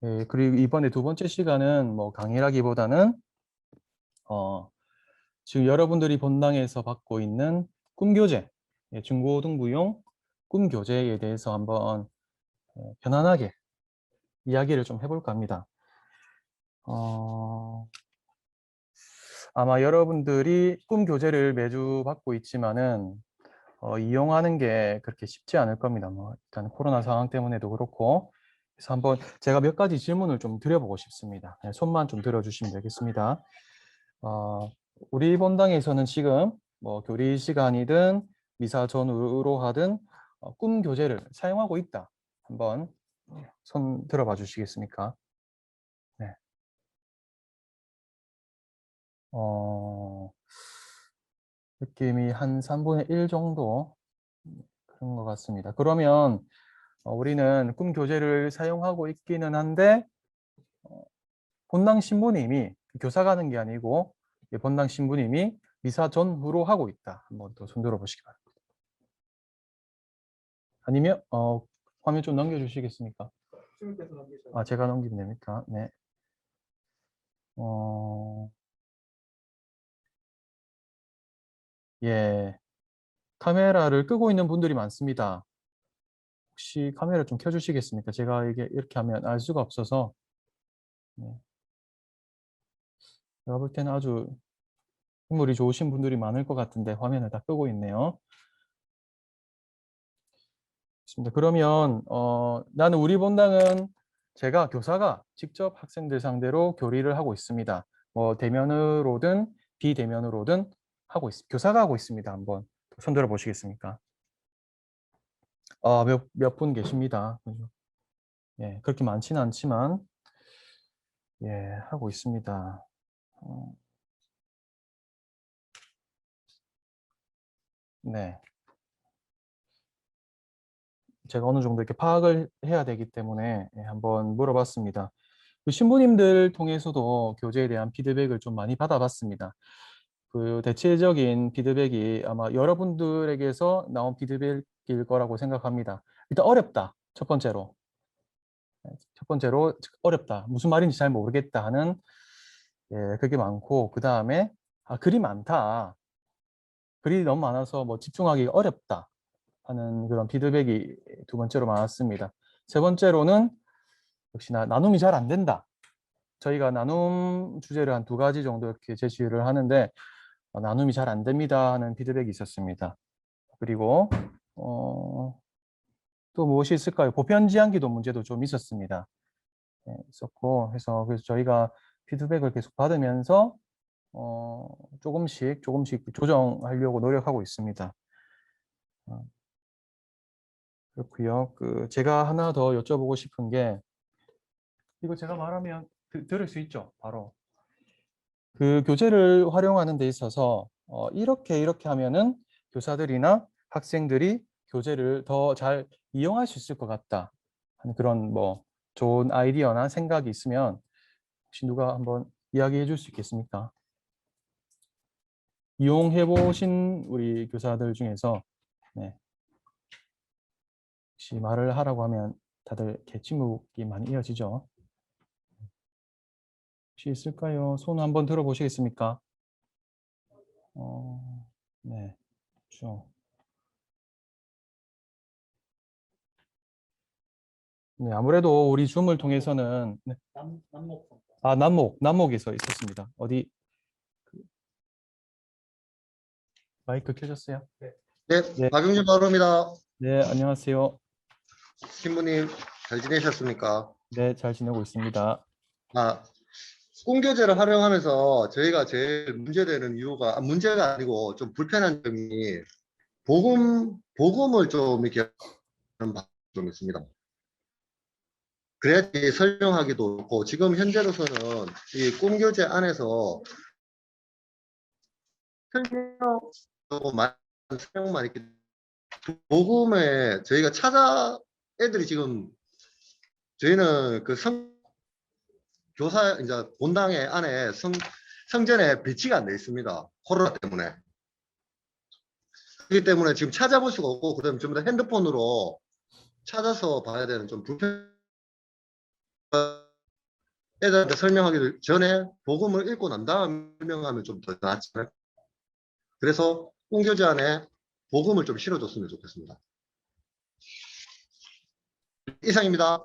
그리고 이번에 두 번째 시간은 뭐 강의라기보다는 지금 여러분들이 본당에서 받고 있는 꿈교재, 중고등부용 꿈교재에 대해서 한번 편안하게 이야기를 좀 해볼까 합니다. 아마 여러분들이 꿈교재를 매주 받고 있지만은 이용하는 게 그렇게 쉽지 않을 겁니다. 뭐 일단 코로나 상황 때문에도 그렇고. 그래서 한번 제가 몇 가지 질문을 좀 드려보고 싶습니다. 손만 좀 들어주시면 되겠습니다. 우리 본당에서는 지금 뭐 교리 시간이든 미사 전후로 하든 꿈 교재를 사용하고 있다. 한번 손 들어봐 주시겠습니까? 네. 느낌이 한 3분의 1 정도 그런 것 같습니다. 그러면 우리는 꿈 교재를 사용하고 있기는 한데 본당 신부님이 교사가 하는 게 아니고 본당 신부님이 미사 전후로 하고 있다. 한번 또 손 들어보시기 바랍니다. 아니면 화면 좀 넘겨주시겠습니까? 제가 넘기면 됩니까? 네. 예. 카메라를 끄고 있는 분들이 많습니다. 혹시 카메라 좀 켜주시겠습니까? 제가 이게 이렇게 하면 알 수가 없어서. 네. 제가 볼 때는 아주 인물이 좋으신 분들이 많을 것 같은데 화면을 다 끄고 있네요. 좋습니다. 그러면 나는 우리 본당은 제가 교사가 직접 학생들 상대로 교리를 하고 있습니다. 뭐 대면으로든 비대면으로든 교사가 하고 있습니다. 한번 손 들어 보시겠습니까? 몇 분 계십니다. 그죠? 예, 그렇게 많지는 않지만 예, 하고 있습니다. 어, 네. 제가 어느 정도 이렇게 파악을 해야 되기 때문에 한번 물어봤습니다. 그 신부님들 통해서도 교재에 대한 피드백을 좀 많이 받아봤습니다. 그 대체적인 피드백이 아마 여러분들에게서 나온 피드백일 거라고 생각합니다. 일단 어렵다. 첫 번째로. 첫 번째로 어렵다. 무슨 말인지 잘 모르겠다 하는 그게 많고 그 다음에 글이 많다. 글이 너무 많아서 뭐 집중하기 어렵다 하는 그런 피드백이 두 번째로 많았습니다. 세 번째로는 역시나 나눔이 잘 안 된다. 저희가 나눔 주제를 한 두 가지 정도 이렇게 제시를 하는데 나눔이 잘 안 됩니다 하는 피드백이 있었습니다. 그리고 또 무엇이 있을까요? 보편지향기도 문제도 좀 있었습니다. 그래서 저희가 피드백을 계속 받으면서 조금씩 조정하려고 노력하고 있습니다. 그렇고요. 제가 하나 더 여쭤보고 싶은 게 이거 제가 말하면 들을 수 있죠? 바로. 그 교재를 활용하는 데 있어서 이렇게 하면은 교사들이나 학생들이 교재를 더 잘 이용할 수 있을 것 같다 하는 그런 뭐 좋은 아이디어나 생각이 있으면 혹시 누가 한번 이야기해 줄 수 있겠습니까? 이용해 보신 우리 교사들 중에서 네. 혹시 말을 하라고 하면 다들 이렇게 침묵이 많이 이어지죠? 혹시 있을까요? 손 한번 들어보시겠습니까? 네, 그렇죠. 네, 아무래도 우리 줌을 통해서는 네. 남목에서 있었습니다. 어디 마이크 켜졌어요? 네, 네, 박용진 바로입니다. 네, 안녕하세요. 신부님 잘 지내셨습니까? 네, 잘 지내고 있습니다. 아, 꿈교재를 활용하면서 저희가 제일 문제되는 이유가 문제가 아니고 좀 불편한 점이 복음을 좀 이렇게 하는 방법이 좀 있습니다. 그래야지 설명하기도 좋고 지금 현재로서는 이 꿈교재 안에서 설명하고 설명만 이렇게 복음에 저희가 애들이 지금 저희는 그 교사 이제 본당에 안에 성전에 배치가 안 돼 있습니다. 코로나 때문에. 그렇기 때문에 지금 찾아볼 수가 없고 그다음에 전부 다 핸드폰으로 찾아서 봐야 되는 좀 불편. 애들한테 설명하기 전에 복음을 읽고 난 다음 설명하면 좀 더 낫잖아요. 그래서 꿈교재 안에 복음을 좀 실어줬으면 좋겠습니다. 이상입니다.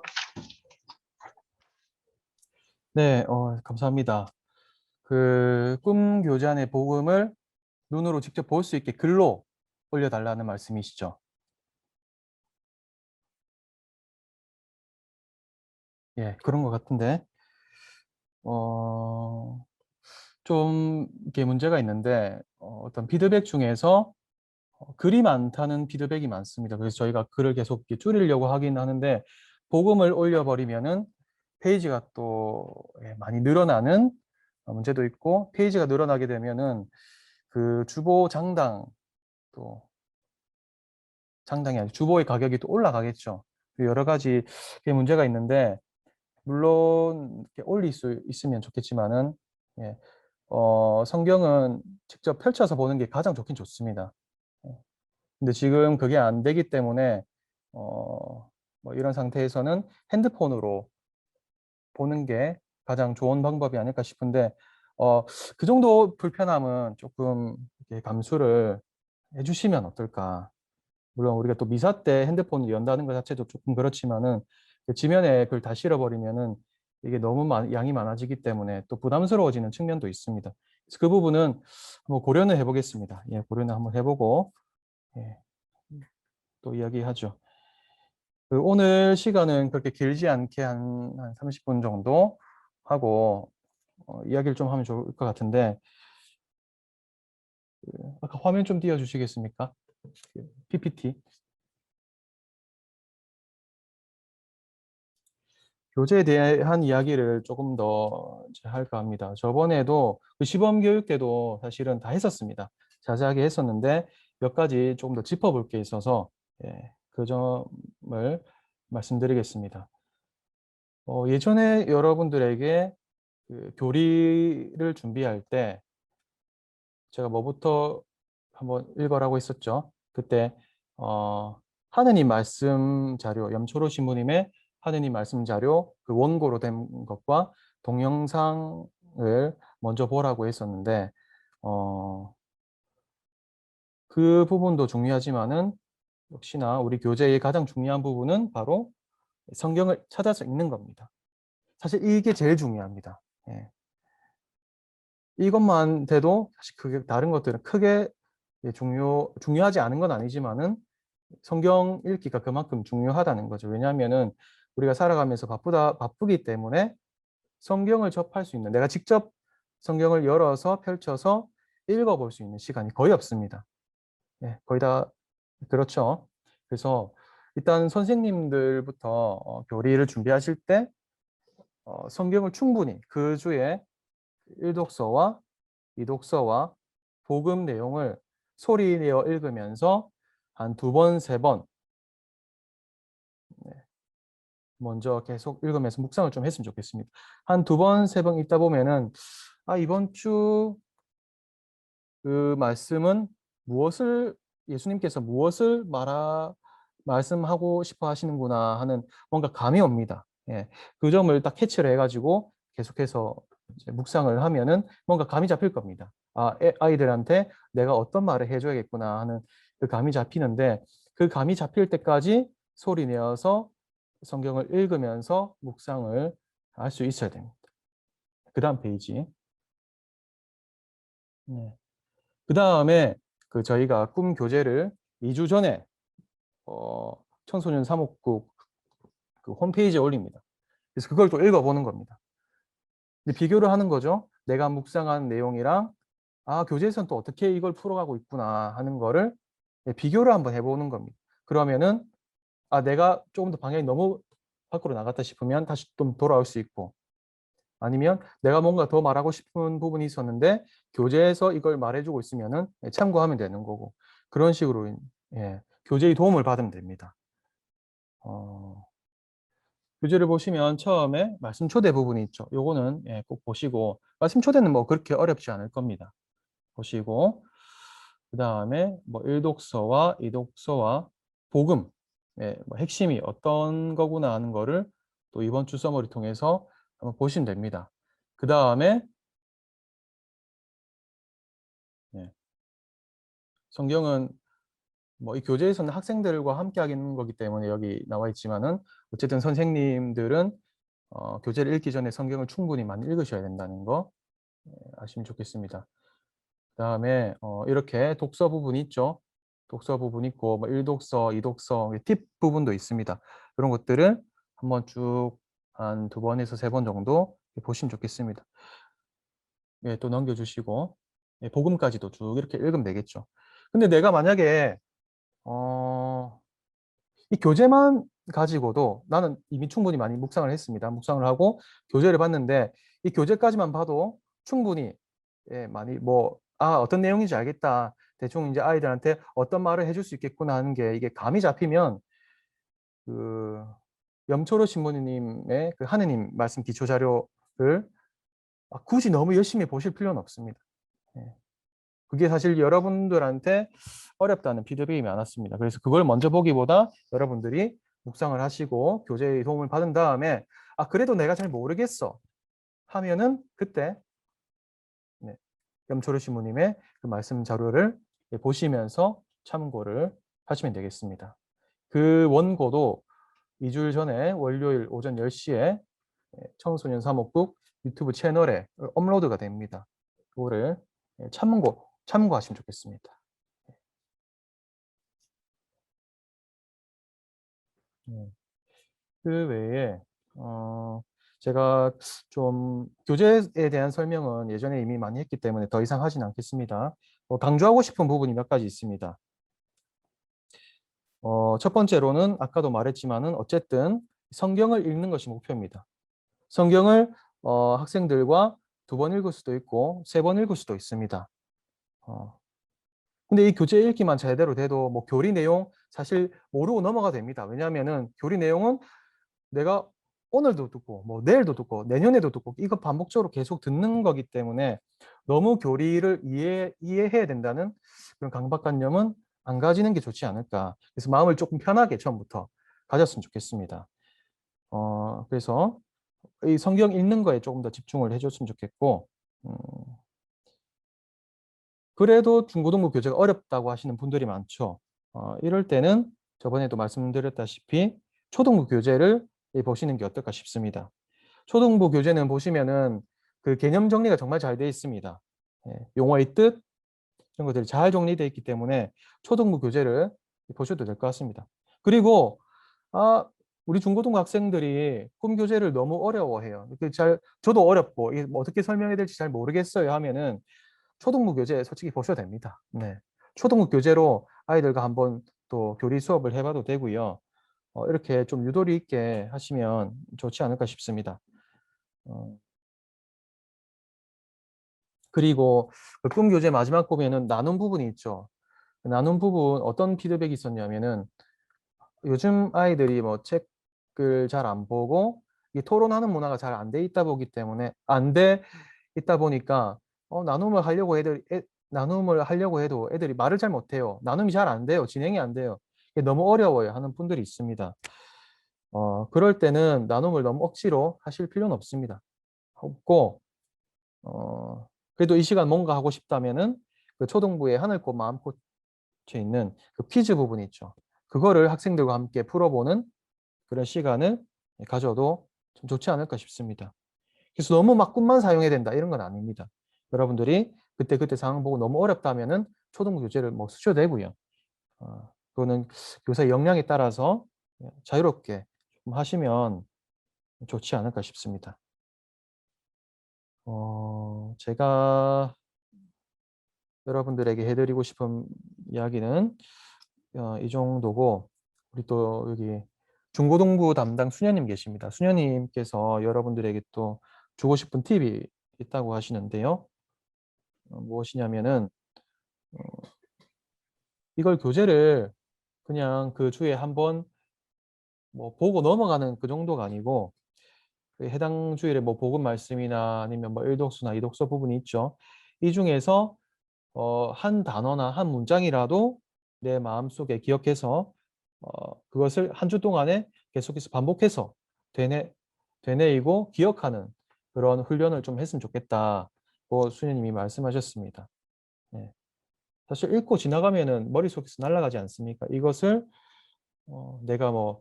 네, 감사합니다. 그 꿈 교재안의 복음을 눈으로 직접 볼 수 있게 글로 올려달라는 말씀이시죠? 예, 그런 것 같은데, 어, 좀 이게 문제가 있는데, 어떤 피드백 중에서 글이 많다는 피드백이 많습니다. 그래서 저희가 글을 계속 이렇게 줄이려고 하긴 하는데, 복음을 올려버리면은 페이지가 또 예, 많이 늘어나는 문제도 있고, 페이지가 늘어나게 되면은 그 주보 장당 또 장당이 아니라 주보의 가격이 또 올라가겠죠. 여러 가지 문제가 있는데 물론 이렇게 올릴 수 있으면 좋겠지만은 예, 성경은 직접 펼쳐서 보는 게 가장 좋긴 좋습니다. 예. 근데 지금 그게 안 되기 때문에 뭐 이런 상태에서는 핸드폰으로 보는 게 가장 좋은 방법이 아닐까 싶은데 그 정도 불편함은 조금 이렇게 감수를 해주시면 어떨까. 물론 우리가 또 미사 때 핸드폰을 연다는 것 자체도 조금 그렇지만은 그 지면에 그걸 다 실어버리면은 이게 너무 양이 많아지기 때문에 또 부담스러워지는 측면도 있습니다. 그래서 그 부분은 한번 고려는 해보겠습니다. 예, 고려는 한번 해보고 예, 또 이야기하죠. 그 오늘 시간은 그렇게 길지 않게 한 30분 정도 하고 이야기를 좀 하면 좋을 것 같은데 아까 화면 좀 띄워주시겠습니까? PPT. 교재에 대한 이야기를 조금 더 이제 할까 합니다. 저번에도 그 시범 교육 때도 사실은 다 했었습니다. 자세하게 했었는데 몇 가지 조금 더 짚어볼 게 있어서 예, 그 점을 말씀드리겠습니다. 예전에 여러분들에게 그 교리를 준비할 때 제가 뭐부터 한번 읽어라고 했었죠. 그때 하느님 말씀 자료, 염초로 신부님의 하느님 말씀 자료 그 원고로 된 것과 동영상을 먼저 보라고 했었는데 그 부분도 중요하지만은 역시나 우리 교재의 가장 중요한 부분은 바로 성경을 찾아서 읽는 겁니다. 사실 이게 제일 중요합니다. 예. 이것만 돼도 사실 그게 다른 것들은 크게 중요하지 않은 건 아니지만은 성경 읽기가 그만큼 중요하다는 거죠. 왜냐하면은 우리가 살아가면서 바쁘기 때문에 성경을 접할 수 있는, 내가 직접 성경을 열어서 펼쳐서 읽어볼 수 있는 시간이 거의 없습니다. 예, 거의 다 그렇죠. 그래서 일단 선생님들부터 교리를 준비하실 때 성경을 충분히 그 주에 1독서와 2독서와 복음 내용을 소리 내어 읽으면서 한 두 번, 세 번 먼저 계속 읽으면서 묵상을 좀 했으면 좋겠습니다. 한 두 번, 세 번 읽다 보면은 이번 주 그 말씀은 예수님께서 무엇을 말씀하고 싶어 하시는구나 하는 뭔가 감이 옵니다. 예, 그 점을 딱 캐치를 해가지고 계속해서 이제 묵상을 하면은 뭔가 감이 잡힐 겁니다. 아이들한테 내가 어떤 말을 해줘야겠구나 하는 그 감이 잡히는데 그 감이 잡힐 때까지 소리 내어서 성경을 읽으면서 묵상을 할 수 있어야 됩니다. 그 다음 페이지. 네. 그 다음에 그 저희가 꿈 교재를 2주 전에 청소년 사목국 그 홈페이지에 올립니다. 그래서 그걸 또 읽어보는 겁니다. 근데 비교를 하는 거죠. 내가 묵상한 내용이랑 교재에서는 또 어떻게 이걸 풀어가고 있구나 하는 거를 비교를 한번 해보는 겁니다. 그러면은 내가 조금 더 방향이 너무 밖으로 나갔다 싶으면 다시 좀 돌아올 수 있고 아니면 내가 뭔가 더 말하고 싶은 부분이 있었는데 교재에서 이걸 말해주고 있으면은 참고하면 되는 거고 그런 식으로 교재의 도움을 받으면 됩니다. 교재를 보시면 처음에 말씀 초대 부분이 있죠. 요거는 꼭 보시고 말씀 초대는 뭐 그렇게 어렵지 않을 겁니다. 보시고 그 다음에 뭐 1독서와 2독서와 복음 뭐 핵심이 어떤 거구나 하는 거를 또 이번 주 서머리 통해서 한번 보시면 됩니다. 그 다음에 성경은 뭐 이 교재에서는 학생들과 함께 하는 거기 때문에 여기 나와 있지만은 어쨌든 선생님들은 교재를 읽기 전에 성경을 충분히 많이 읽으셔야 된다는 거 아시면 좋겠습니다. 그다음에 이렇게 독서 부분이 있죠. 독서 부분 있고 뭐 1독서, 2독서, 팁 부분도 있습니다. 이런 것들을 한번 쭉 한 2번에서 3번 정도 보시면 좋겠습니다. 예, 또 넘겨주시고 예, 복음까지도 쭉 이렇게 읽으면 되겠죠. 근데 내가 만약에 이 교재만 가지고도 나는 이미 충분히 많이 묵상을 했습니다. 묵상을 하고 교재를 봤는데 이 교재까지만 봐도 충분히 예, 많이 어떤 내용인지 알겠다. 대충 이제 아이들한테 어떤 말을 해줄 수 있겠구나 하는 게 이게 감이 잡히면 그 염초로 신부님의 그 하느님 말씀 기초 자료를 굳이 너무 열심히 보실 필요는 없습니다. 예. 그게 사실 여러분들한테 어렵다는 피드백이 많았습니다. 그래서 그걸 먼저 보기보다 여러분들이 묵상을 하시고 교재의 도움을 받은 다음에 그래도 내가 잘 모르겠어 하면은 그때 염초르 신부님의 그 말씀 자료를 보시면서 참고를 하시면 되겠습니다. 그 원고도 2주일 전에 월요일 오전 10시에 청소년 사목국 유튜브 채널에 업로드가 됩니다. 그거를 참고하시면 좋겠습니다. 그 외에 제가 좀 교재에 대한 설명은 예전에 이미 많이 했기 때문에 더 이상 하진 않겠습니다. 강조하고 싶은 부분이 몇 가지 있습니다. 첫 번째로는 아까도 말했지만은 어쨌든 성경을 읽는 것이 목표입니다. 성경을 학생들과 2번 읽을 수도 있고 3번 읽을 수도 있습니다. 근데 이 교재 읽기만 제대로 돼도 뭐 교리 내용 사실 모르고 넘어가 됩니다. 왜냐하면은 교리 내용은 내가 오늘도 듣고 뭐 내일도 듣고 내년에도 듣고 이거 반복적으로 계속 듣는 거기 때문에 너무 교리를 이해해야 된다는 그런 강박관념은 안 가지는 게 좋지 않을까. 그래서 마음을 조금 편하게 처음부터 가졌으면 좋겠습니다. 그래서 이 성경 읽는 거에 조금 더 집중을 해줬으면 좋겠고 그래도 중고등부 교재가 어렵다고 하시는 분들이 많죠. 이럴 때는 저번에도 말씀드렸다시피 초등부 교재를 보시는 게 어떨까 싶습니다. 초등부 교재는 보시면은 그 개념 정리가 정말 잘 되어 있습니다. 용어의 뜻 이런 것들이 잘 정리되어 있기 때문에 초등부 교재를 보셔도 될 것 같습니다. 그리고 우리 중고등부 학생들이 꿈 교재를 너무 어려워해요. 저도 어렵고 이게 어떻게 설명해야 될지 잘 모르겠어요 하면은 초등부 교재 솔직히 보셔도 됩니다. 네. 초등부 교재로 아이들과 한번 또 교리 수업을 해봐도 되고요. 이렇게 좀 유도리 있게 하시면 좋지 않을까 싶습니다. 그리고 그 꿈 교재 마지막 보면은 나눈 부분이 있죠. 나눈 부분 어떤 피드백이 있었냐면은 요즘 아이들이 뭐 책을 잘 안 보고 이 토론하는 문화가 잘 안 돼 있다 보기 때문에 안 돼 있다 보니까 나눔을 하려고 해도 애들이 말을 잘 못해요. 나눔이 잘 안 돼요. 진행이 안 돼요. 이게 너무 어려워요 하는 분들이 있습니다. 그럴 때는 나눔을 너무 억지로 하실 필요는 없습니다. 없고 그래도 이 시간 뭔가 하고 싶다면은 그 초등부의 하늘꽃 마음꽃에 있는 그 퀴즈 부분이 있죠. 그거를 학생들과 함께 풀어보는 그런 시간을 가져도 좀 좋지 않을까 싶습니다. 그래서 너무 막 꿈만 사용해야 된다 이런 건 아닙니다. 여러분들이 그때 상황 보고 너무 어렵다면은 초등부 교재를 뭐 쓰셔도 되고요. 그거는 교사의 역량에 따라서 자유롭게 좀 하시면 좋지 않을까 싶습니다. 제가 여러분들에게 해드리고 싶은 이야기는 이 정도고 우리 또 여기 중고등부 담당 수녀님 계십니다. 수녀님께서 여러분들에게 또 주고 싶은 팁이 있다고 하시는데요. 무엇이냐면은 이걸 교재를 그냥 그 주에 한번 뭐 보고 넘어가는 그 정도가 아니고 그 해당 주일에 뭐 복음 말씀이나 아니면 뭐 1독서나 2독서 부분이 있죠. 이 중에서 한 단어나 한 문장이라도 내 마음속에 기억해서 그것을 한 주 동안에 계속해서 반복해서 되뇌 되뇌이고 기억하는 그런 훈련을 좀 했으면 좋겠다고 수녀님이 말씀하셨습니다. 네. 사실 읽고 지나가면은 머릿속에서 날아가지 않습니까? 이것을 내가 뭐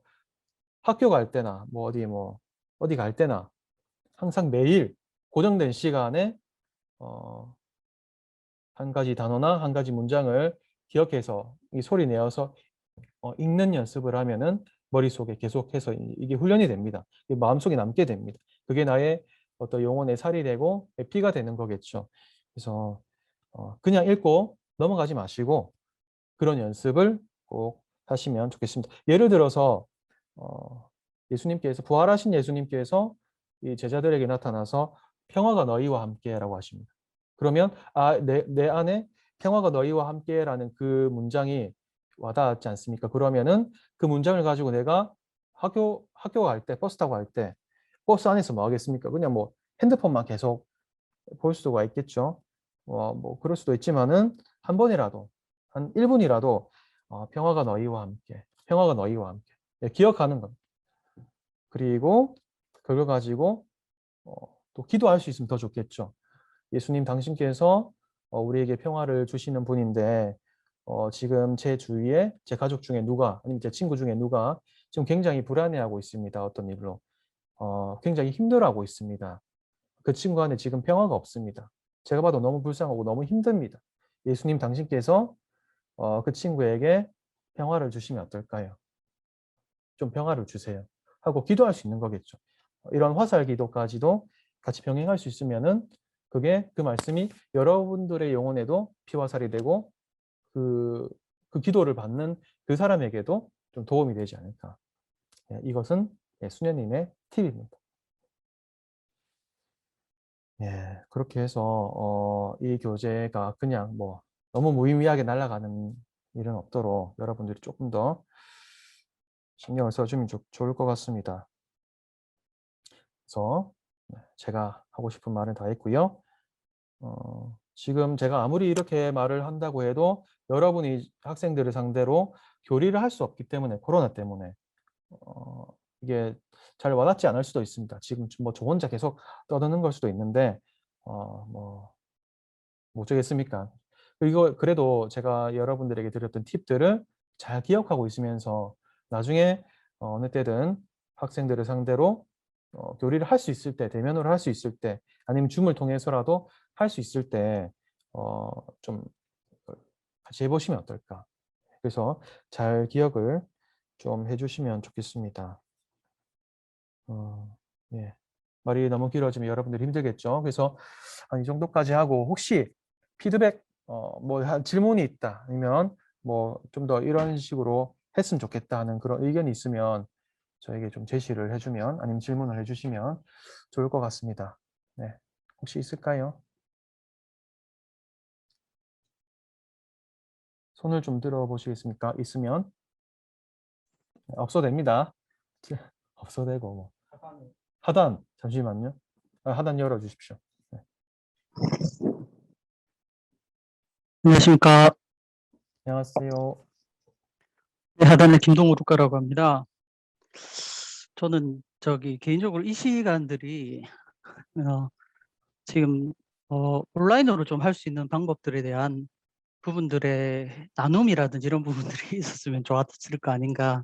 학교 갈 때나 어디 갈 때나 항상 매일 고정된 시간에 어, 한 가지 단어나 한 가지 문장을 기억해서 이 소리 내어서 읽는 연습을 하면은 머릿속에 계속해서 이게 훈련이 됩니다. 이게 마음속에 남게 됩니다. 그게 나의 어떤 영혼의 살이 되고 피가 되는 거겠죠. 그래서 그냥 읽고 넘어가지 마시고 그런 연습을 꼭 하시면 좋겠습니다. 예를 들어서 예수님께서 부활하신 예수님께서 이 제자들에게 나타나서 평화가 너희와 함께라고 하십니다. 그러면 내 안에 평화가 너희와 함께라는 그 문장이 와닿지 않습니까? 그러면은 그 문장을 가지고 내가 학교 갈 때, 버스 타고 갈 때, 버스 안에서 뭐 하겠습니까? 그냥 뭐 핸드폰만 계속 볼 수가 있겠죠. 뭐 그럴 수도 있지만은 한 번이라도, 한 1분이라도 평화가 너희와 함께, 평화가 너희와 함께 예, 기억하는 겁니다. 그리고 그걸 가지고 또 기도할 수 있으면 더 좋겠죠. 예수님 당신께서 우리에게 평화를 주시는 분인데 지금 제 주위에 제 가족 중에 누가 아니면 제 친구 중에 누가 지금 굉장히 불안해하고 있습니다. 어떤 일로 굉장히 힘들어하고 있습니다. 그 친구 안에 지금 평화가 없습니다. 제가 봐도 너무 불쌍하고 너무 힘듭니다. 예수님 당신께서 그 친구에게 평화를 주시면 어떨까요? 좀 평화를 주세요. 하고 기도할 수 있는 거겠죠. 이런 화살 기도까지도 같이 병행할 수 있으면은 그게 그 말씀이 여러분들의 영혼에도 피와 살이 되고 그 기도를 받는 그 사람에게도 좀 도움이 되지 않을까. 예, 이것은 수녀님의 팁입니다. 예, 그렇게 해서 이 교재가 그냥 뭐 너무 무의미하게 날아가는 일은 없도록 여러분들이 조금 더 신경을 써주면 좋을 것 같습니다. 그래서 제가 하고 싶은 말은 다 했고요. 지금 제가 아무리 이렇게 말을 한다고 해도 여러분이 학생들을 상대로 교리를 할 수 없기 때문에 코로나 때문에 어, 이게 잘 와닿지 않을 수도 있습니다. 지금 뭐 저 혼자 계속 떠드는 걸 수도 있는데 뭐 어쩌겠습니까? 그리고 그래도 제가 여러분들에게 드렸던 팁들을 잘 기억하고 있으면서 나중에 어느 때든 학생들을 상대로 교리를 할 수 있을 때, 대면으로 할 수 있을 때, 아니면 줌을 통해서라도 할 수 있을 때, 좀 같이 해보시면 어떨까. 그래서 잘 기억을 좀 해주시면 좋겠습니다. 예. 말이 너무 길어지면 여러분들이 힘들겠죠. 그래서 한 이 정도까지 하고 혹시 피드백, 뭐 질문이 있다 아니면 뭐 좀 더 이런 식으로 했으면 좋겠다 하는 그런 의견이 있으면 저에게 좀 제시를 해주면 아니면 질문을 해주시면 좋을 것 같습니다. 네. 혹시 있을까요? 손을 좀 들어 보시겠습니까? 있으면 없어도 됩니다. 없어도 되고 뭐. 하단 잠시만요. 하단 열어 주십시오. 네. 안녕하십니까. 안녕하세요. 네, 하단의 김동우 루카라고 합니다. 저는 개인적으로 이 시간들이 지금 온라인으로 좀 할 수 있는 방법들에 대한 부분들의 나눔이라든지 이런 부분들이 있었으면 좋았을 거 아닌가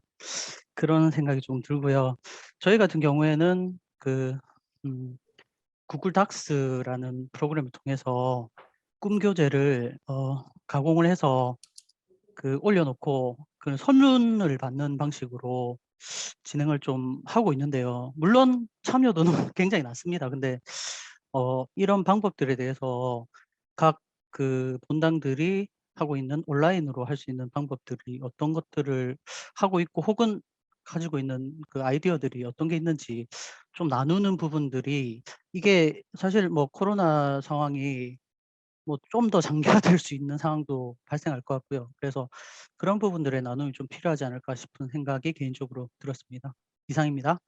그런 생각이 좀 들고요. 저희 같은 경우에는 구글 닥스라는 프로그램을 통해서 꿈 교재를 가공을 해서 올려놓고 그 선문을 받는 방식으로 진행을 좀 하고 있는데요. 물론 참여도는 굉장히 낮습니다. 근데 이런 방법들에 대해서 각 본당들이 하고 있는 온라인으로 할 수 있는 방법들이 어떤 것들을 하고 있고 혹은 가지고 있는 그 아이디어들이 어떤 게 있는지 좀 나누는 부분들이 이게 사실 뭐 코로나 상황이 뭐 좀 더 장기화될 수 있는 상황도 발생할 것 같고요. 그래서 그런 부분들의 나눔이 좀 필요하지 않을까 싶은 생각이 개인적으로 들었습니다. 이상입니다.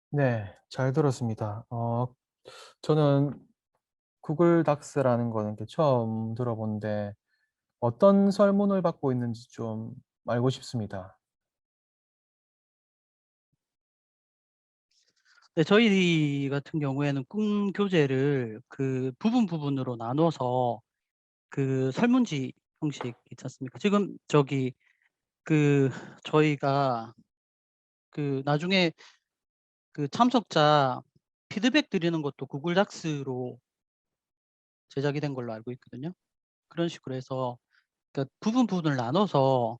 네, 잘 들었습니다. 저는 구글 닥스라는 거는 이렇게 처음 들어보는데 어떤 설문을 받고 있는지 좀 알고 싶습니다. 네, 저희 같은 경우에는 꿈 교재를 그 부분으로 나눠서 그 설문지 형식 있지 않습니까? 지금 저기 그 저희가 그 나중에 그 참석자 피드백 드리는 것도 구글 닥스로 제작이 된 걸로 알고 있거든요. 그런 식으로 해서 그러니까 부분을 나눠서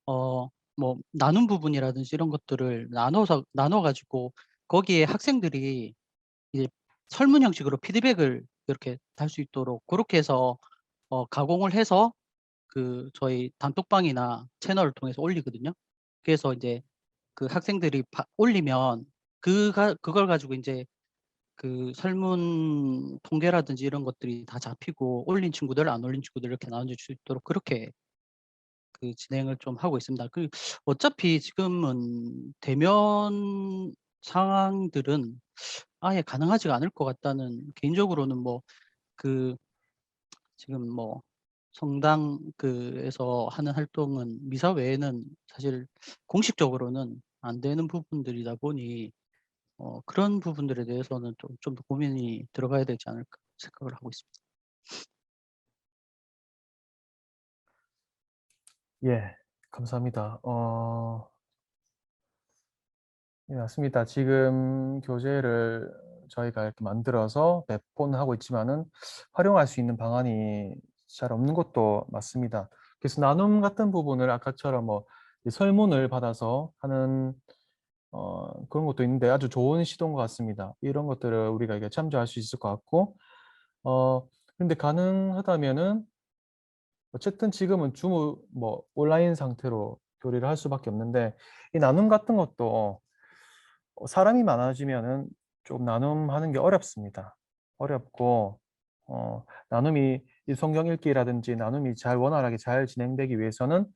뭐 나눈 부분이라든지 이런 것들을 나눠 가지고 거기에 학생들이 이제 설문 형식으로 피드백을 이렇게 달 수 있도록 그렇게 해서 가공을 해서 그 저희 단톡방이나 채널을 통해서 올리거든요. 그래서 이제 그 학생들이 올리면 그걸 가지고 이제 그 설문 통계라든지 이런 것들이 다 잡히고 올린 친구들, 안 올린 친구들 이렇게 나눠줄 수 있도록 그렇게 그 진행을 좀 하고 있습니다. 그 어차피 지금은 대면 상황들은 아예 가능하지가 않을 것 같다는 개인적으로는 뭐 그 지금 뭐 성당 그에서 하는 활동은 미사 외에는 사실 공식적으로는 안 되는 부분들이다 보니 그런 부분들에 대해서는 좀 더 고민이 들어가야 되지 않을까 생각을 하고 있습니다. 예, 감사합니다. 예, 맞습니다. 지금 교재를 저희가 이렇게 만들어서 배포는 하고 있지만은 활용할 수 있는 방안이 잘 없는 것도 맞습니다. 그래서 나눔 같은 부분을 아까처럼 뭐 이 설문을 받아서 하는 그런 것도 있는데 아주 좋은 시도인 것 같습니다. 이런 것들을 우리가 이게 참조할 수 있을 것 같고 근데 가능하다면은 어쨌든 지금은 줌 뭐 온라인 상태로 교류를 할 수밖에 없는데 이 나눔 같은 것도 사람이 많아지면은 좀 나눔하는 게 어렵습니다. 어렵고 나눔이 이 성경 읽기라든지 나눔이 잘 원활하게 잘 진행되기 위해서는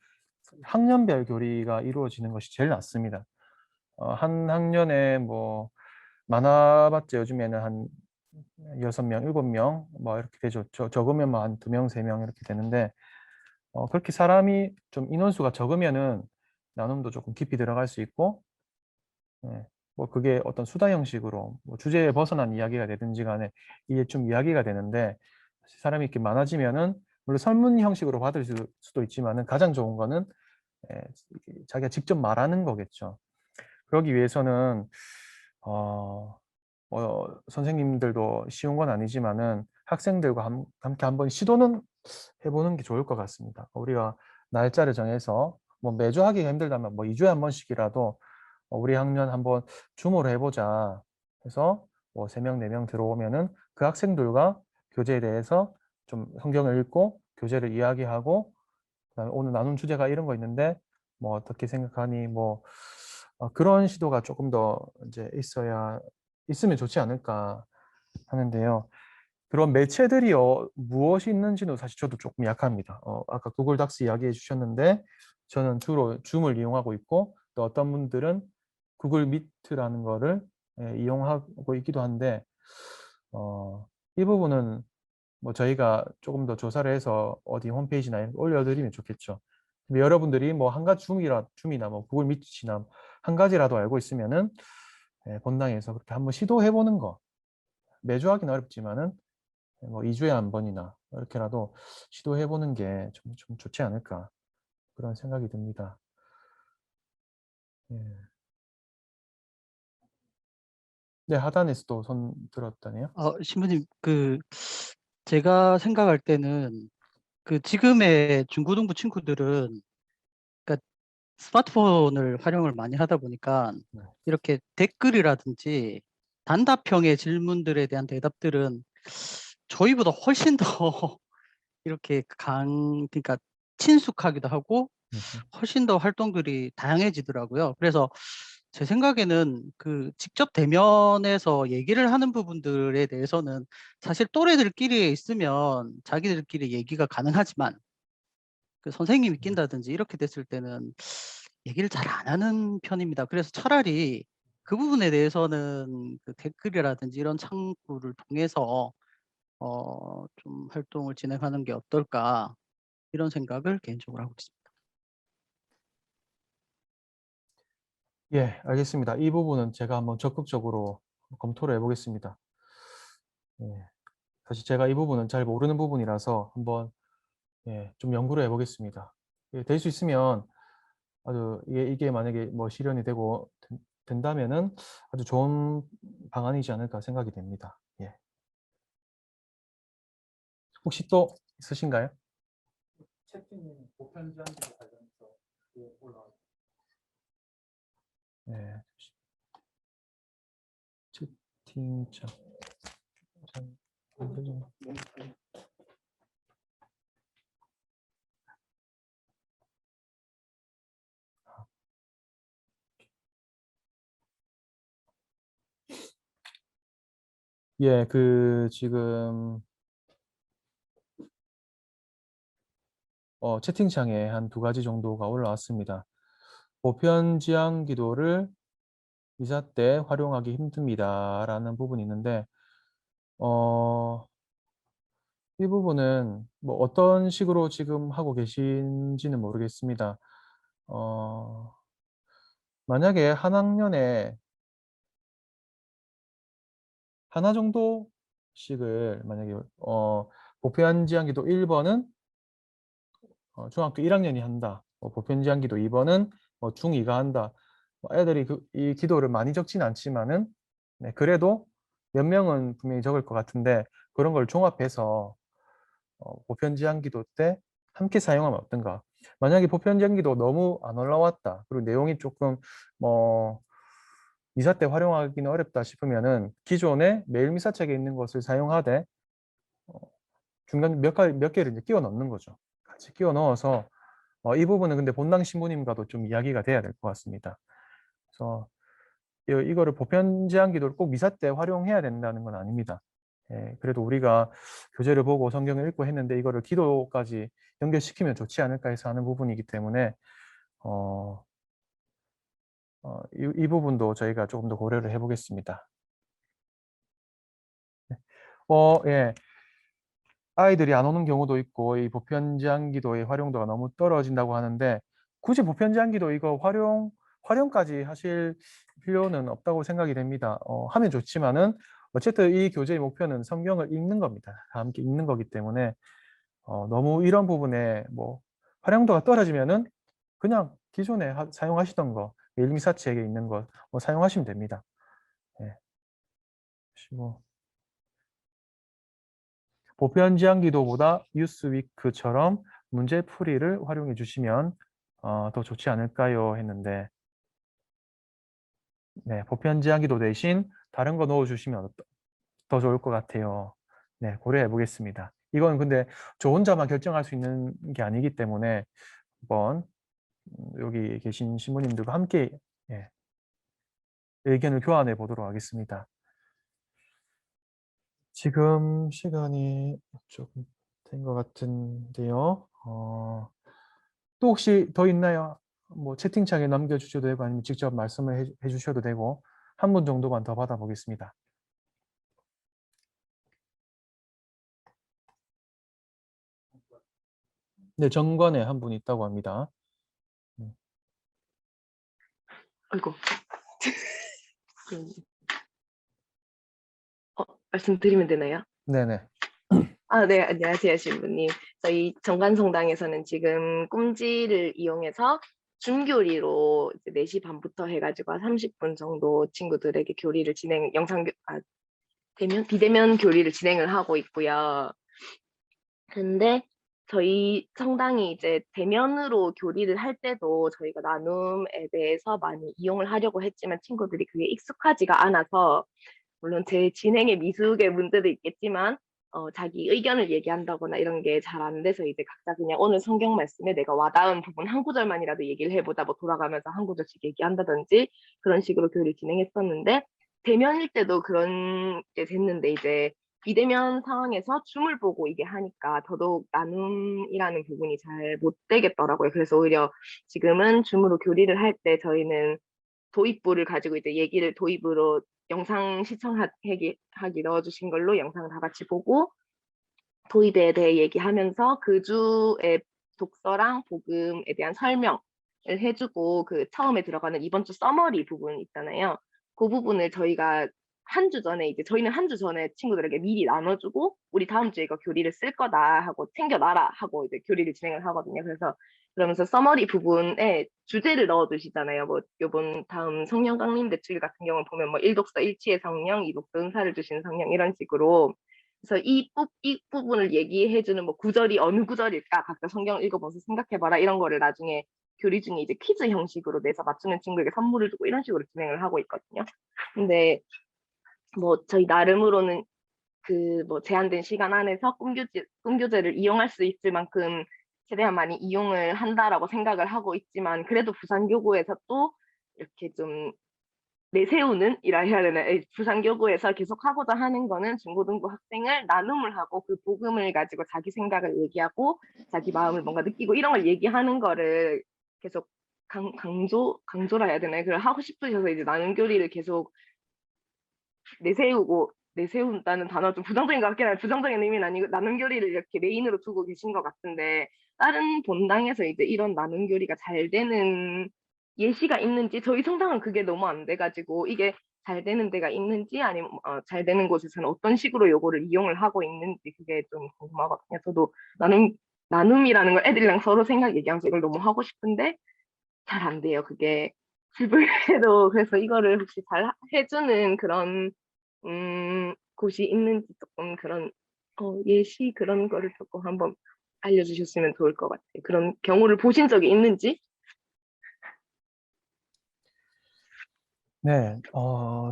학년별 교리가 이루어지는 것이 제일 낫습니다. 한 학년에 뭐 많아봤자 요즘에는 한 6명, 7명 뭐 이렇게 되죠. 적으면 뭐 한 2명, 3명 이렇게 되는데 그렇게 사람이 좀 인원수가 적으면은 나눔도 조금 깊이 들어갈 수 있고 예, 뭐 그게 어떤 수다 형식으로 뭐 주제에 벗어난 이야기가 되든지 간에 이게 좀 이야기가 되는데 사람이 이렇게 많아지면은 물론 설문 형식으로 받을 수도 있지만은 가장 좋은 거는 예, 자기가 직접 말하는 거겠죠. 그러기 위해서는 선생님들도 쉬운 건 아니지만은 학생들과 함께 한번 시도는 해보는 게 좋을 것 같습니다. 우리가 날짜를 정해서 뭐 매주 하기가 힘들다면 뭐 2주에 한 번씩이라도 우리 학년 한번 줌으로 해보자 해서 뭐 3명, 4명 들어오면은 그 학생들과 교재에 대해서 좀 성경을 읽고 교재를 이야기하고 그다음에 오늘 나눈 주제가 이런 거 있는데 뭐 어떻게 생각하니 뭐 그런 시도가 조금 더 이제 있으면 좋지 않을까 하는데요. 그런 매체들이 무엇이 있는지는 사실 저도 조금 약합니다. 아까 구글 닥스 이야기해 주셨는데 저는 주로 줌을 이용하고 있고 또 어떤 분들은 구글 미트라는 거를 이용하고 있기도 한데 이 부분은 뭐 저희가 조금 더 조사를 해서 어디 홈페이지나 이런 거 올려드리면 좋겠죠. 근데 여러분들이 뭐 한 가지 줌이나 뭐 구글 미트나 한 가지라도 알고 있으면은 본당에서 그렇게 한번 시도해 보는 거 매주 하기는 어렵지만은 뭐 2주에 한 번이나 이렇게라도 시도해 보는 게 좀 좋지 않을까 그런 생각이 듭니다. 예. 네, 하단에서도 손 들었다네요. 신부님 그 제가 생각할 때는 그 지금의 중고등부 친구들은 그러니까 스마트폰을 활용을 많이 하다 보니까 네. 이렇게 댓글이라든지 단답형의 질문들에 대한 대답들은 저희보다 훨씬 더 이렇게 그러니까 친숙하기도 하고 음흠. 훨씬 더 활동들이 다양해지더라고요. 그래서 제 생각에는 그 직접 대면에서 얘기를 하는 부분들에 대해서는 사실 또래들끼리 있으면 자기들끼리 얘기가 가능하지만 그 선생님이 낀다든지 이렇게 됐을 때는 얘기를 잘 안 하는 편입니다. 그래서 차라리 그 부분에 대해서는 그 댓글이라든지 이런 창구를 통해서 좀 활동을 진행하는 게 어떨까 이런 생각을 개인적으로 하고 있습니다. 예, 알겠습니다. 이 부분은 제가 한번 적극적으로 검토를 해보겠습니다. 예, 사실 제가 이 부분은 잘 모르는 부분이라서 한번 좀 연구를 해보겠습니다. 될 수 있으면 아주 이게 만약에 뭐 실현이 되고 된다면은 아주 좋은 방안이지 않을까 생각이 됩니다. 예. 혹시 또 있으신가요? 채팅이 보편제한기도 관련해서 올라와. 네. 채팅창. 예, 지금 채팅창에 한 2가지 정도가 올라왔습니다. 보편지향 기도를 이사 때 활용하기 힘듭니다라는 부분이 있는데 이 부분은 뭐 어떤 식으로 지금 하고 계신지는 모르겠습니다. 만약에 한 학년에 하나 정도씩을 만약에 보편지향기도 1번은 중학교 1학년이 한다. 보편지향기도 2번은 중2가 한다. 애들이 이 기도를 많이 적진 않지만은 네, 그래도 몇 명은 분명히 적을 것 같은데 그런 걸 종합해서 보편지향기도 때 함께 사용하면 어떤가? 만약에 보편지향기도 너무 안 올라왔다. 그리고 내용이 조금 뭐 미사 때 활용하기는 어렵다 싶으면은 기존에 매일 미사책에 있는 것을 사용하되 중간 몇 개를 이제 끼워 넣는 거죠. 같이 끼워 넣어서 이 부분은 근데 본당 신부님과도 좀 이야기가 돼야 될 것 같습니다. 그래서 이거를 보편 제한 기도를 꼭 미사 때 활용해야 된다는 건 아닙니다. 그래도 우리가 교재를 보고 성경을 읽고 했는데 이거를 기도까지 연결시키면 좋지 않을까 해서 하는 부분이기 때문에 이 부분도 저희가 조금 더 고려를 해보겠습니다. 예. 아이들이 안 오는 경우도 있고 이 보편제한기도의 활용도가 너무 떨어진다고 하는데 굳이 보편제한기도 이거 활용까지 하실 필요는 없다고 생각이 됩니다. 하면 좋지만은 어쨌든 이 교재의 목표는 성경을 읽는 겁니다. 다 함께 읽는 거기 때문에 너무 이런 부분에 뭐 활용도가 떨어지면은 그냥 기존에 사용하시던 거 일미사치에게 있는 거 사용하시면 됩니다. 예. 뭐 보편지향기도보다 뉴스위크처럼 문제풀이를 활용해 주시면 더 좋지 않을까요? 했는데 네, 보편지향기도 대신 다른 거 넣어주시면 더 좋을 것 같아요. 네, 고려해 보겠습니다. 이건 근데 저 혼자만 결정할 수 있는 게 아니기 때문에 한번 여기 계신 신부님들과 함께 의견을 교환해 보도록 하겠습니다. 지금 시간이 조금 된 것 같은데요. 또 혹시 더 있나요? 뭐 채팅창에 남겨주셔도 되고 아니면 직접 말씀을 해주셔도 되고 한 분 정도만 더 받아보겠습니다. 네, 정관에 한 분 있다고 합니다. 아이고. 말씀드리면 되나요? 네네. 네, 안녕하세요, 신부님. 저희 정관성당에서는 지금 꿈지를 이용해서 줌교리로 이제 4시 반부터 해가지고 30분 정도 친구들에게 교리를 비대면 교리를 진행을 하고 있고요. 근데 저희 성당이 이제 대면으로 교리를 할 때도 저희가 나눔에 대해서 많이 이용을 하려고 했지만 친구들이 그게 익숙하지가 않아서 물론 제 진행에 미숙의 문제도 있겠지만 자기 의견을 얘기한다거나 이런 게 잘 안 돼서 이제 각자 그냥 오늘 성경 말씀에 내가 와닿은 부분 한 구절만이라도 얘기를 해보다 뭐 돌아가면서 한 구절씩 얘기한다든지 그런 식으로 교리를 진행했었는데 대면일 때도 그런 게 됐는데 이제 비대면 상황에서 줌을 보고 이게 하니까 더더욱 나눔이라는 부분이 잘 못 되겠더라고요. 그래서 오히려 지금은 줌으로 교리를 할 때 저희는 도입부를 가지고 이제 얘기를 도입으로 영상 시청하기 넣어주신 걸로 영상 다 같이 보고 도입에 대해 얘기하면서 그 주의 독서랑 복음에 대한 설명을 해주고 그 처음에 들어가는 이번 주 서머리 부분 있잖아요. 그 부분을 저희가 한 주 전에 이제 저희는 한 주 전에 친구들에게 미리 나눠주고 우리 다음 주에 이거 교리를 쓸 거다 하고 챙겨놔라 하고 이제 교리를 진행을 하거든요. 그래서 그러면서 서머리 부분에 주제를 넣어주시잖아요. 뭐 요번 다음 성령 강림 대출 같은 경우는 보면 뭐 1독서 일치의 성령, 2독서 은사를 주신 성령 이런 식으로 그래서 이 부분을 얘기해주는 뭐 구절이 어느 구절일까 각자 성경을 읽어보면서 생각해봐라 이런 거를 나중에 교리 중에 이제 퀴즈 형식으로 내서 맞추는 친구에게 선물을 주고 이런 식으로 진행을 하고 있거든요. 근데 뭐 저희 나름으로는 그 뭐 제한된 시간 안에서 꿈교재를 이용할 수 있을 만큼 최대한 많이 이용을 한다라고 생각을 하고 있지만 그래도 부산교구에서 또 이렇게 좀 내세우는 이라 해야 되나 부산교구에서 계속 하고자 하는 거는 중고등부 학생을 나눔을 하고 그 복음을 가지고 자기 생각을 얘기하고 자기 마음을 뭔가 느끼고 이런 걸 얘기하는 거를 계속 강조라 해야 되나요? 그걸 하고 싶으셔서 이제 나눔 교리를 계속 내세운다는 단어 좀 부정적인 것 같긴 한데 부정적인 의미는 아니고 나눔 교리를 이렇게 메인으로 두고 계신 것 같은데 다른 본당에서 이제 이런 나눔 교리가 잘 되는 예시가 있는지 저희 성당은 그게 너무 안 돼가지고 이게 잘 되는 데가 있는지 아니면 잘 되는 곳에서는 어떤 식으로 요거를 이용을 하고 있는지 그게 좀 궁금하거든요. 저도 나눔이라는 걸 애들이랑 서로 생각 얘기하면서 이걸 너무 하고 싶은데 잘 안 돼요. 그게 불불해도 그래서 이거를 혹시 잘 해주는 그런 곳이 있는지 조금 그런 예시 그런 거를 조금 한번 알려주셨으면 좋을 것 같아요. 그런 경우를 보신 적이 있는지? 네,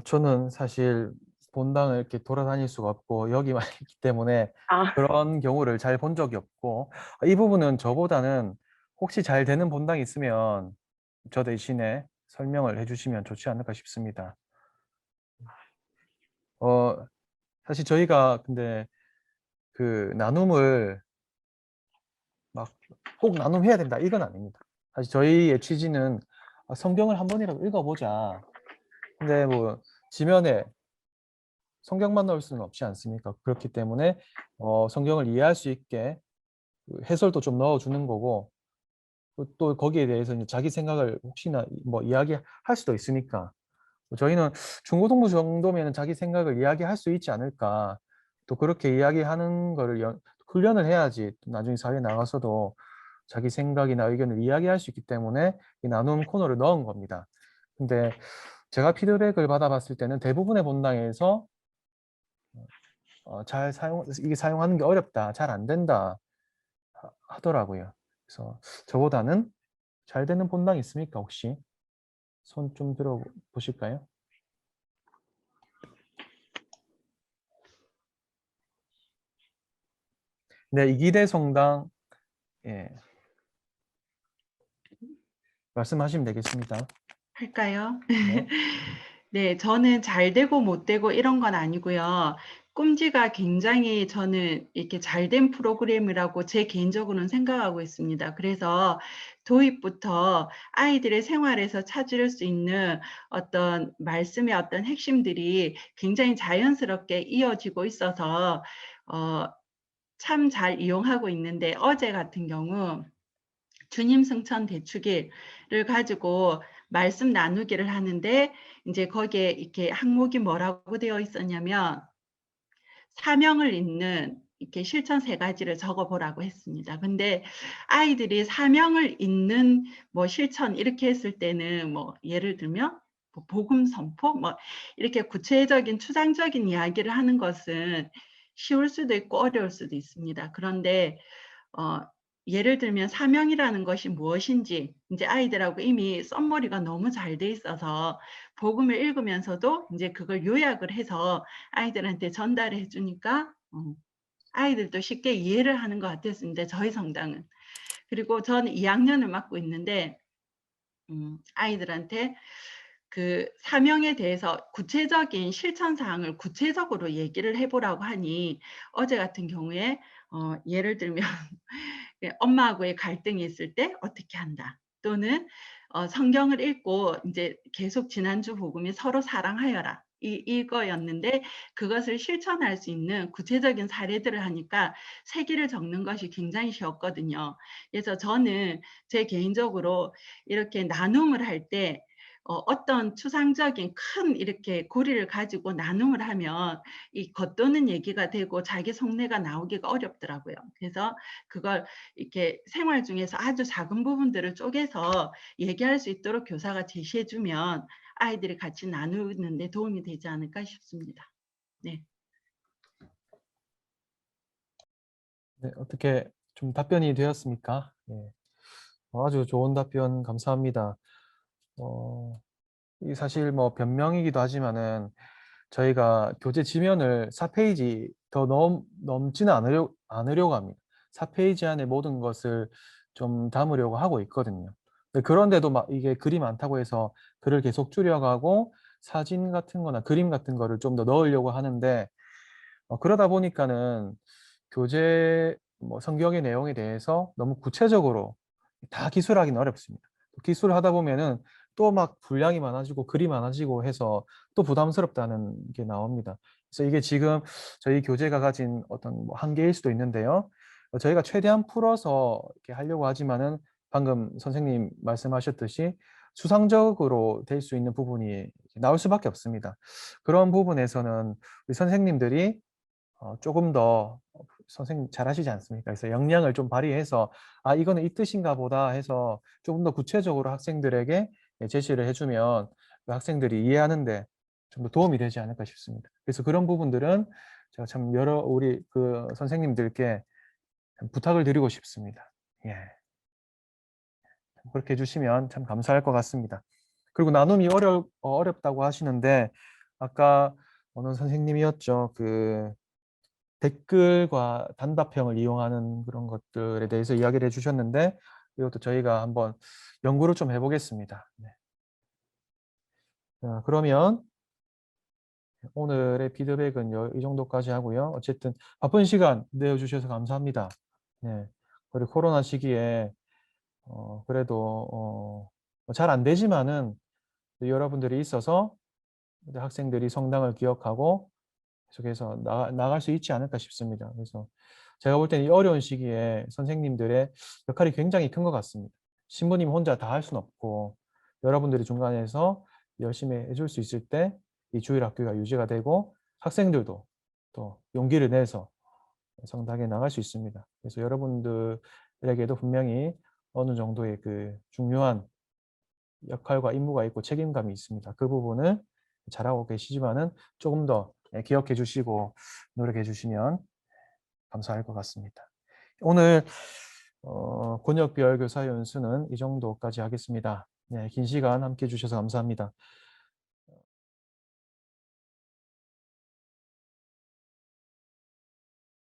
저는 사실 본당을 이렇게 돌아다닐 수가 없고 여기만 있기 때문에 아, 그런 경우를 잘 본 적이 없고 이 부분은 저보다는 혹시 잘 되는 본당이 있으면 저 대신에 설명을 해주시면 좋지 않을까 싶습니다. 사실 저희가 근데 그 나눔을 막 꼭 나눔해야 된다 이건 아닙니다. 사실 저희의 취지는 성경을 한 번이라도 읽어보자. 근데 뭐 지면에 성경만 넣을 수는 없지 않습니까? 그렇기 때문에 성경을 이해할 수 있게 그 해설도 좀 넣어주는 거고 또 거기에 대해서 이제 자기 생각을 혹시나 뭐 이야기할 수도 있으니까 저희는 중고등부 정도면 자기 생각을 이야기할 수 있지 않을까. 또 그렇게 이야기하는 거를 훈련을 해야지 또 나중에 사회에 나가서도 자기 생각이나 의견을 이야기할 수 있기 때문에 이 나눔 코너를 넣은 겁니다. 근데 제가 피드백을 받아봤을 때는 대부분의 본당에서 이게 사용하는 게 어렵다, 잘 안 된다 하더라고요. 그래서 저보다는 잘 되는 본당 있습니까, 혹시? 손 좀 들어 보실까요? 네, 이기대 성당, 예, 말씀하시면 되겠습니다. 할까요? 네. 네, 저는 잘 되고 못 되고 이런 건 아니고요. 꿈지가 굉장히 저는 이렇게 잘된 프로그램이라고 제 개인적으로는 생각하고 있습니다. 그래서 도입부터 아이들의 생활에서 찾을 수 있는 어떤 말씀의 어떤 핵심들이 굉장히 자연스럽게 이어지고 있어서 참 잘 이용하고 있는데 어제 같은 경우 주님 승천 대축일을 가지고 말씀 나누기를 하는데 이제 거기에 이렇게 항목이 뭐라고 되어 있었냐면 사명을 잇는 이렇게 실천 3가지를 적어보라고 했습니다. 근데 아이들이 사명을 잇는 뭐 실천 이렇게 했을 때는 뭐 예를 들면 뭐 복음 선포 뭐 이렇게 구체적인 추상적인 이야기를 하는 것은 쉬울 수도 있고 어려울 수도 있습니다. 그런데 예를 들면 사명이라는 것이 무엇인지 이제 아이들하고 이미 썸머리가 너무 잘 돼 있어서 복음을 읽으면서도 이제 그걸 요약을 해서 아이들한테 전달해 주니까 아이들도 쉽게 이해를 하는 것 같았습니다. 저희 성당은. 그리고 저는 2학년을 맡고 있는데 아이들한테 그 사명에 대해서 구체적인 실천 사항을 구체적으로 얘기를 해보라고 하니 어제 같은 경우에 예를 들면 엄마하고의 갈등이 있을 때 어떻게 한다. 또는 성경을 읽고 이제 계속 지난주 복음이 서로 사랑하여라. 이거였는데 그것을 실천할 수 있는 구체적인 사례들을 하니까 세기를 적는 것이 굉장히 쉬웠거든요. 그래서 저는 제 개인적으로 이렇게 나눔을 할 때 어떤 추상적인 큰 이렇게 고리를 가지고 나눔을 하면 이 겉도는 얘기가 되고 자기 속내가 나오기가 어렵더라고요. 그래서 그걸 이렇게 생활 중에서 아주 작은 부분들을 쪼개서 얘기할 수 있도록 교사가 제시해 주면 아이들이 같이 나누는 데 도움이 되지 않을까 싶습니다. 네. 네, 어떻게 좀 답변이 되었습니까? 예. 아주 좋은 답변 감사합니다. 이 사실 뭐 변명이기도 하지만은 저희가 교재 지면을 4페이지 더 넘지는 않으려고 합니다. 4페이지 안에 모든 것을 좀 담으려고 하고 있거든요. 그런데도 막 이게 글이 많다고 해서 글을 계속 줄여가고 사진 같은 거나 그림 같은 거를 좀 더 넣으려고 하는데 그러다 보니까는 교재 뭐 성경의 내용에 대해서 너무 구체적으로 다 기술하기는 어렵습니다. 기술을 하다 보면은 또 막 분량이 많아지고 글이 많아지고 해서 또 부담스럽다는 게 나옵니다. 그래서 이게 지금 저희 교재가 가진 어떤 뭐 한계일 수도 있는데요. 저희가 최대한 풀어서 이렇게 하려고 하지만은 방금 선생님 말씀하셨듯이 추상적으로 될 수 있는 부분이 나올 수밖에 없습니다. 그런 부분에서는 우리 선생님들이 조금 더 선생님 잘하시지 않습니까? 그래서 역량을 좀 발휘해서 아 이거는 이 뜻인가 보다 해서 조금 더 구체적으로 학생들에게 제시를 해주면 그 학생들이 이해하는데 좀 더 도움이 되지 않을까 싶습니다. 그래서 그런 부분들은 제가 참 여러 우리 그 선생님들께 부탁을 드리고 싶습니다. 예. 그렇게 해주시면 참 감사할 것 같습니다. 그리고 나눔이 어렵다고 하시는데 아까 어느 선생님이었죠. 그 댓글과 단답형을 이용하는 그런 것들에 대해서 이야기를 해주셨는데 이것도 저희가 한번 연구를 좀 해보겠습니다. 네. 그러면 오늘의 피드백은 이 정도까지 하고요. 어쨌든 바쁜 시간 내어주셔서 감사합니다. 네. 그리고 코로나 시기에 그래도 잘 안 되지만은 여러분들이 있어서 학생들이 성당을 기억하고 계속해서 나갈 수 있지 않을까 싶습니다. 그래서 제가 볼 때는 이 어려운 시기에 선생님들의 역할이 굉장히 큰 것 같습니다. 신부님 혼자 다 할 수는 없고 여러분들이 중간에서 열심히 해줄 수 있을 때 이 주일학교가 유지가 되고 학생들도 또 용기를 내서 성당에 나갈 수 있습니다. 그래서 여러분들에게도 분명히 어느 정도의 그 중요한 역할과 임무가 있고 책임감이 있습니다. 그 부분을 잘하고 계시지만은 조금 더 기억해 주시고 노력해 주시면 감사할 것 같습니다. 오늘 곤혁비열 교사 연수는 이 정도까지 하겠습니다. 네, 긴 시간 함께 해 주셔서 감사합니다.